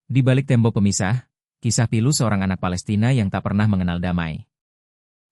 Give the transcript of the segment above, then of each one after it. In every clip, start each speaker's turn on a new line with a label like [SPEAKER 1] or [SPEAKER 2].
[SPEAKER 1] Di balik tembok pemisah, kisah pilu seorang anak Palestina yang tak pernah mengenal damai.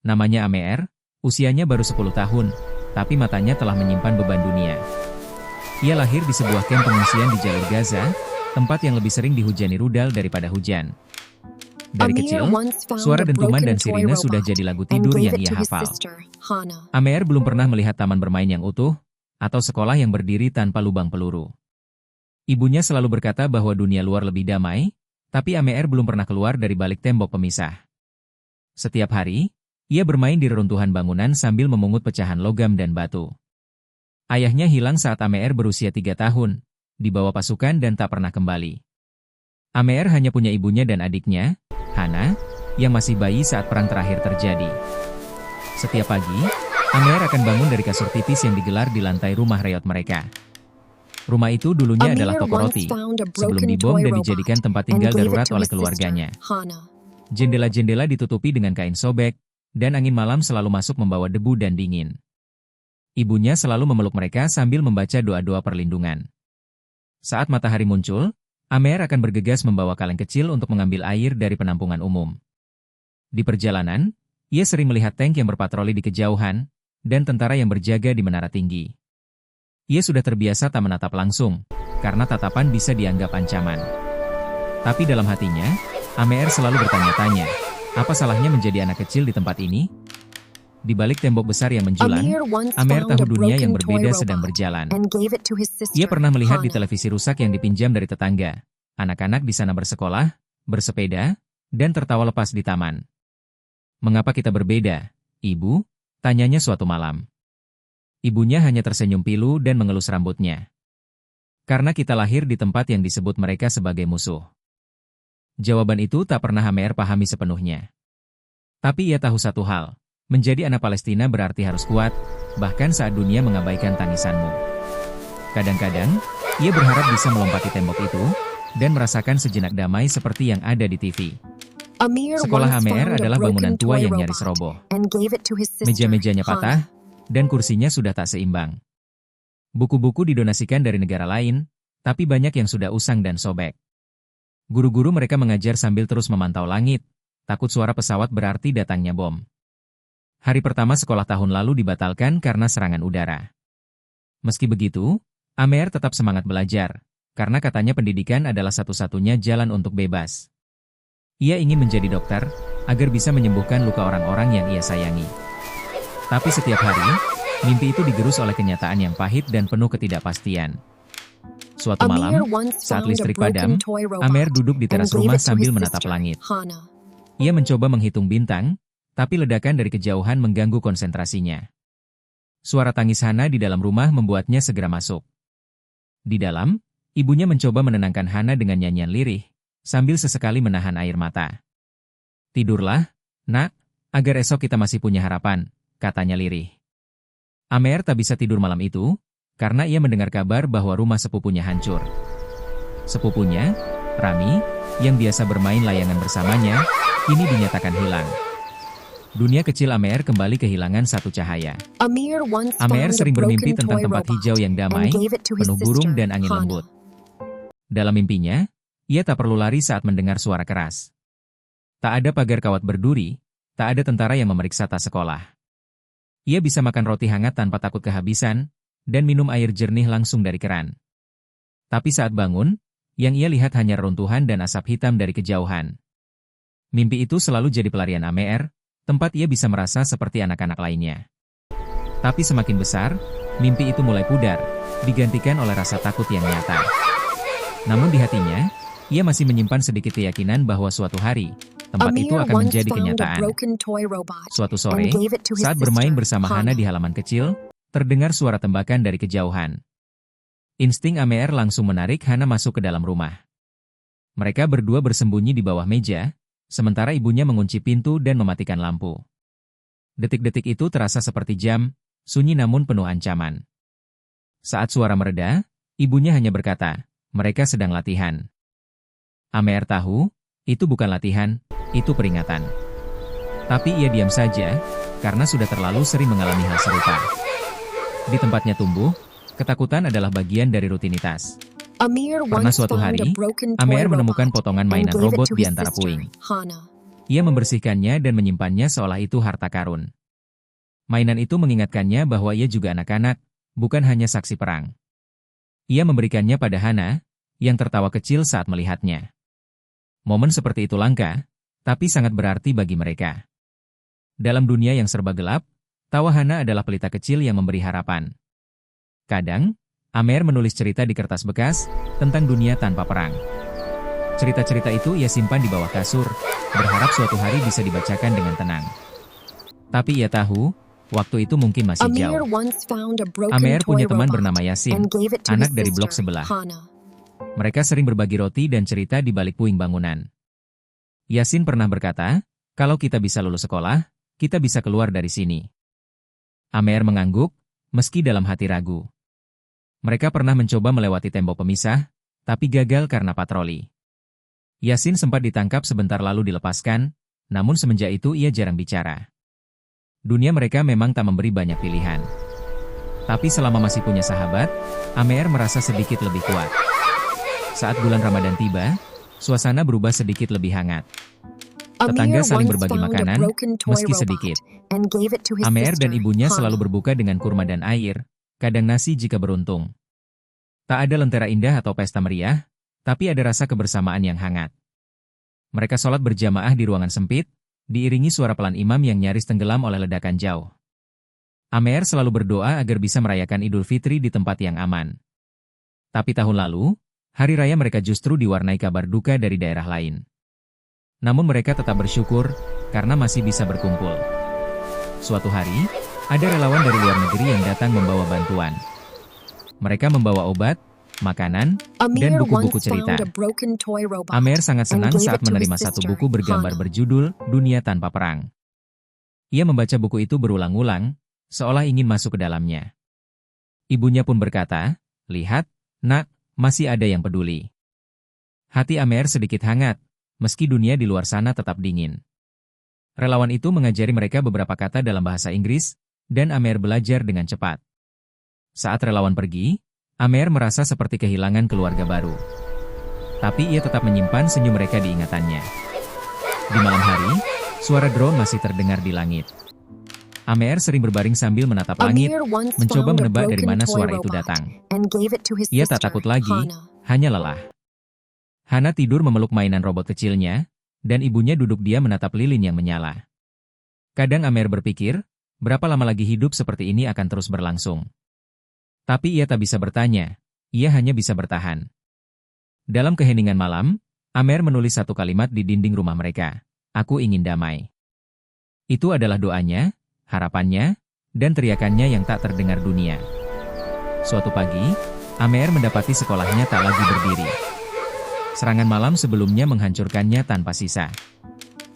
[SPEAKER 1] Namanya Ameer, usianya baru 10 tahun, tapi matanya telah menyimpan beban dunia. Ia lahir di sebuah kamp pengungsian di jalur Gaza, tempat yang lebih sering dihujani rudal daripada hujan. Dari kecil, suara dentuman dan sirine sudah jadi lagu tidur yang ia hafal. Ameer belum pernah melihat taman bermain yang utuh, atau sekolah yang berdiri tanpa lubang peluru. Ibunya selalu berkata bahwa dunia luar lebih damai, tapi Ameer belum pernah keluar dari balik tembok pemisah. Setiap hari, ia bermain di reruntuhan bangunan sambil memungut pecahan logam dan batu. Ayahnya hilang saat Ameer berusia 3 tahun, dibawa pasukan dan tak pernah kembali. Ameer hanya punya ibunya dan adiknya, Hana, yang masih bayi saat perang terakhir terjadi. Setiap pagi, Ameer akan bangun dari kasur tipis yang digelar di lantai rumah reot mereka. Rumah itu dulunya adalah toko roti, sebelum dibom dan dijadikan tempat tinggal darurat oleh keluarganya. Jendela-jendela ditutupi dengan kain sobek, dan angin malam selalu masuk membawa debu dan dingin. Ibunya selalu memeluk mereka sambil membaca doa-doa perlindungan. Saat matahari muncul, Ameer akan bergegas membawa kaleng kecil untuk mengambil air dari penampungan umum. Di perjalanan, ia sering melihat tank yang berpatroli di kejauhan, dan tentara yang berjaga di menara tinggi. Ia sudah terbiasa tak menatap langsung, karena tatapan bisa dianggap ancaman. Tapi dalam hatinya, Ameer selalu bertanya-tanya, apa salahnya menjadi anak kecil di tempat ini? Di balik tembok besar yang menjulang, Ameer tahu dunia yang berbeda sedang berjalan. Ia pernah melihat di televisi rusak yang dipinjam dari tetangga. Anak-anak di sana bersekolah, bersepeda, dan tertawa lepas di taman. "Mengapa kita berbeda, Ibu?" tanyanya suatu malam. Ibunya hanya tersenyum pilu dan mengelus rambutnya. "Karena kita lahir di tempat yang disebut mereka sebagai musuh." Jawaban itu tak pernah Ameer pahami sepenuhnya. Tapi ia tahu satu hal, menjadi anak Palestina berarti harus kuat, bahkan saat dunia mengabaikan tangisanmu. Kadang-kadang, ia berharap bisa melompati tembok itu, dan merasakan sejenak damai seperti yang ada di TV. Sekolah Ameer adalah bangunan tua yang nyaris roboh. Meja-mejanya patah, dan kursinya sudah tak seimbang. Buku-buku didonasikan dari negara lain, tapi banyak yang sudah usang dan sobek. Guru-guru mereka mengajar sambil terus memantau langit, takut suara pesawat berarti datangnya bom. Hari pertama sekolah tahun lalu dibatalkan karena serangan udara. Meski begitu, Ameer tetap semangat belajar, karena katanya pendidikan adalah satu-satunya jalan untuk bebas. Ia ingin menjadi dokter, agar bisa menyembuhkan luka orang-orang yang ia sayangi. Tapi setiap hari, mimpi itu digerus oleh kenyataan yang pahit dan penuh ketidakpastian. Suatu malam, saat listrik padam, Ameer duduk di teras rumah sambil menatap langit. Ia mencoba menghitung bintang, tapi ledakan dari kejauhan mengganggu konsentrasinya. Suara tangis Hana di dalam rumah membuatnya segera masuk. Di dalam, ibunya mencoba menenangkan Hana dengan nyanyian lirih, sambil sesekali menahan air mata. "Tidurlah, nak, agar esok kita masih punya harapan," katanya lirih. Ameer tak bisa tidur malam itu, karena ia mendengar kabar bahwa rumah sepupunya hancur. Sepupunya, Rami, yang biasa bermain layangan bersamanya, kini dinyatakan hilang. Dunia kecil Ameer kembali kehilangan satu cahaya. Ameer sering bermimpi tentang tempat hijau yang damai, penuh burung dan angin lembut. Dalam mimpinya, ia tak perlu lari saat mendengar suara keras. Tak ada pagar kawat berduri, tak ada tentara yang memeriksa tas sekolah. Ia bisa makan roti hangat tanpa takut kehabisan, dan minum air jernih langsung dari keran. Tapi saat bangun, yang ia lihat hanya reruntuhan dan asap hitam dari kejauhan. Mimpi itu selalu jadi pelarian Ameer, tempat ia bisa merasa seperti anak-anak lainnya. Tapi semakin besar, mimpi itu mulai pudar, digantikan oleh rasa takut yang nyata. Namun di hatinya, ia masih menyimpan sedikit keyakinan bahwa suatu hari, tempat itu akan menjadi kenyataan. Suatu sore, saat bermain bersama Hana di halaman kecil, terdengar suara tembakan dari kejauhan. Insting Ameer langsung menarik Hana masuk ke dalam rumah. Mereka berdua bersembunyi di bawah meja, sementara ibunya mengunci pintu dan mematikan lampu. Detik-detik itu terasa seperti jam, sunyi namun penuh ancaman. Saat suara mereda, ibunya hanya berkata, "Mereka sedang latihan." Ameer tahu, itu bukan latihan, itu peringatan. Tapi ia diam saja, karena sudah terlalu sering mengalami hal serupa. Di tempatnya tumbuh, ketakutan adalah bagian dari rutinitas. Pernah suatu hari, Amer menemukan potongan mainan robot di antara puing. Ia membersihkannya dan menyimpannya seolah itu harta karun. Mainan itu mengingatkannya bahwa ia juga anak-anak, bukan hanya saksi perang. Ia memberikannya pada Hana, yang tertawa kecil saat melihatnya. Momen seperti itu langka, tapi sangat berarti bagi mereka. Dalam dunia yang serba gelap, tawa Hana adalah pelita kecil yang memberi harapan. Kadang, Amer menulis cerita di kertas bekas tentang dunia tanpa perang. Cerita-cerita itu ia simpan di bawah kasur, berharap suatu hari bisa dibacakan dengan tenang. Tapi ia tahu, waktu itu mungkin masih jauh. Amer punya teman bernama Yasin, anak dari blok sebelah. Mereka sering berbagi roti dan cerita di balik puing bangunan. Yasin pernah berkata, kalau kita bisa lulus sekolah, kita bisa keluar dari sini. Amer mengangguk, meski dalam hati ragu. Mereka pernah mencoba melewati tembok pemisah, tapi gagal karena patroli. Yasin sempat ditangkap sebentar lalu dilepaskan, namun semenjak itu ia jarang bicara. Dunia mereka memang tak memberi banyak pilihan. Tapi selama masih punya sahabat, Amer merasa sedikit lebih kuat. Saat bulan Ramadan tiba, suasana berubah sedikit lebih hangat. Tetangga saling berbagi makanan, meski sedikit. Amer dan ibunya selalu berbuka dengan kurma dan air, kadang nasi jika beruntung. Tak ada lentera indah atau pesta meriah, tapi ada rasa kebersamaan yang hangat. Mereka sholat berjamaah di ruangan sempit, diiringi suara pelan imam yang nyaris tenggelam oleh ledakan jauh. Amer selalu berdoa agar bisa merayakan Idul Fitri di tempat yang aman. Tapi tahun lalu, hari raya mereka justru diwarnai kabar duka dari daerah lain. Namun mereka tetap bersyukur, karena masih bisa berkumpul. Suatu hari, ada relawan dari luar negeri yang datang membawa bantuan. Mereka membawa obat, makanan, dan buku-buku cerita. Amer sangat senang saat menerima satu buku bergambar berjudul Dunia Tanpa Perang. Ia membaca buku itu berulang-ulang, seolah ingin masuk ke dalamnya. Ibunya pun berkata, "Lihat, nak, masih ada yang peduli." Hati Amer sedikit hangat, meski dunia di luar sana tetap dingin. Relawan itu mengajari mereka beberapa kata dalam bahasa Inggris, dan Amer belajar dengan cepat. Saat relawan pergi, Amer merasa seperti kehilangan keluarga baru. Tapi ia tetap menyimpan senyum mereka di ingatannya. Di malam hari, suara drone masih terdengar di langit. Amer sering berbaring sambil menatap langit, mencoba menebak dari mana suara itu datang. Ia tak takut lagi, hanya lelah. Hana tidur memeluk mainan robot kecilnya, dan ibunya duduk diam menatap lilin yang menyala. Kadang Amer berpikir, berapa lama lagi hidup seperti ini akan terus berlangsung. Tapi ia tak bisa bertanya, ia hanya bisa bertahan. Dalam keheningan malam, Amer menulis satu kalimat di dinding rumah mereka, "Aku ingin damai." Itu adalah doanya, harapannya, dan teriakannya yang tak terdengar dunia. Suatu pagi, Amer mendapati sekolahnya tak lagi berdiri. Serangan malam sebelumnya menghancurkannya tanpa sisa.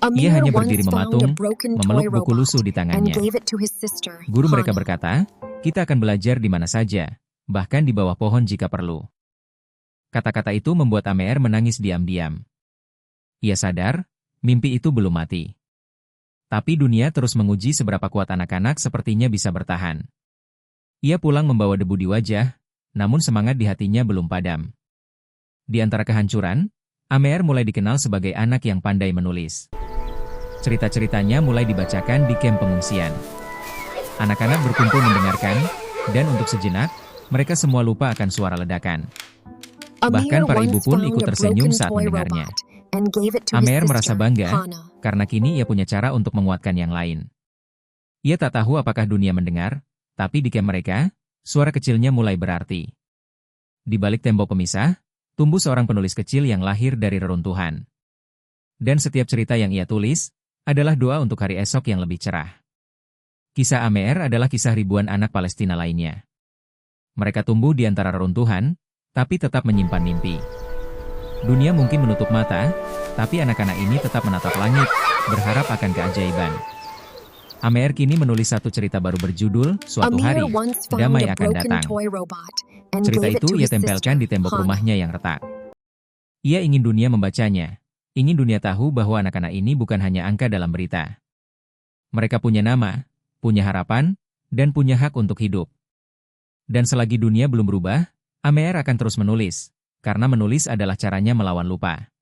[SPEAKER 1] Ia hanya berdiri mematung, memeluk buku lusuh di tangannya. Guru mereka berkata, "Kita akan belajar di mana saja, bahkan di bawah pohon jika perlu." Kata-kata itu membuat Amer menangis diam-diam. Ia sadar, mimpi itu belum mati. Tapi dunia terus menguji seberapa kuat anak-anak sepertinya bisa bertahan. Ia pulang membawa debu di wajah, namun semangat di hatinya belum padam. Di antara kehancuran, Amer mulai dikenal sebagai anak yang pandai menulis. Cerita-ceritanya mulai dibacakan di kamp pengungsian. Anak-anak berkumpul mendengarkan, dan untuk sejenak, mereka semua lupa akan suara ledakan. Bahkan para ibu pun ikut tersenyum saat mendengarnya. Amer merasa bangga, karena kini ia punya cara untuk menguatkan yang lain. Ia tak tahu apakah dunia mendengar, tapi di kamp mereka, suara kecilnya mulai berarti. Di balik tembok pemisah, tumbuh seorang penulis kecil yang lahir dari reruntuhan. Dan setiap cerita yang ia tulis, adalah doa untuk hari esok yang lebih cerah. Kisah Amer adalah kisah ribuan anak Palestina lainnya. Mereka tumbuh di antara reruntuhan, tapi tetap menyimpan mimpi. Dunia mungkin menutup mata, tapi anak-anak ini tetap menatap langit, berharap akan keajaiban. Amer kini menulis satu cerita baru berjudul, Suatu Hari, Damai Akan Datang. Cerita itu ia tempelkan di tembok rumahnya yang retak. Ia ingin dunia membacanya. Ingin dunia tahu bahwa anak-anak ini bukan hanya angka dalam berita. Mereka punya nama, punya harapan, dan punya hak untuk hidup. Dan selagi dunia belum berubah, Amer akan terus menulis, karena menulis adalah caranya melawan lupa.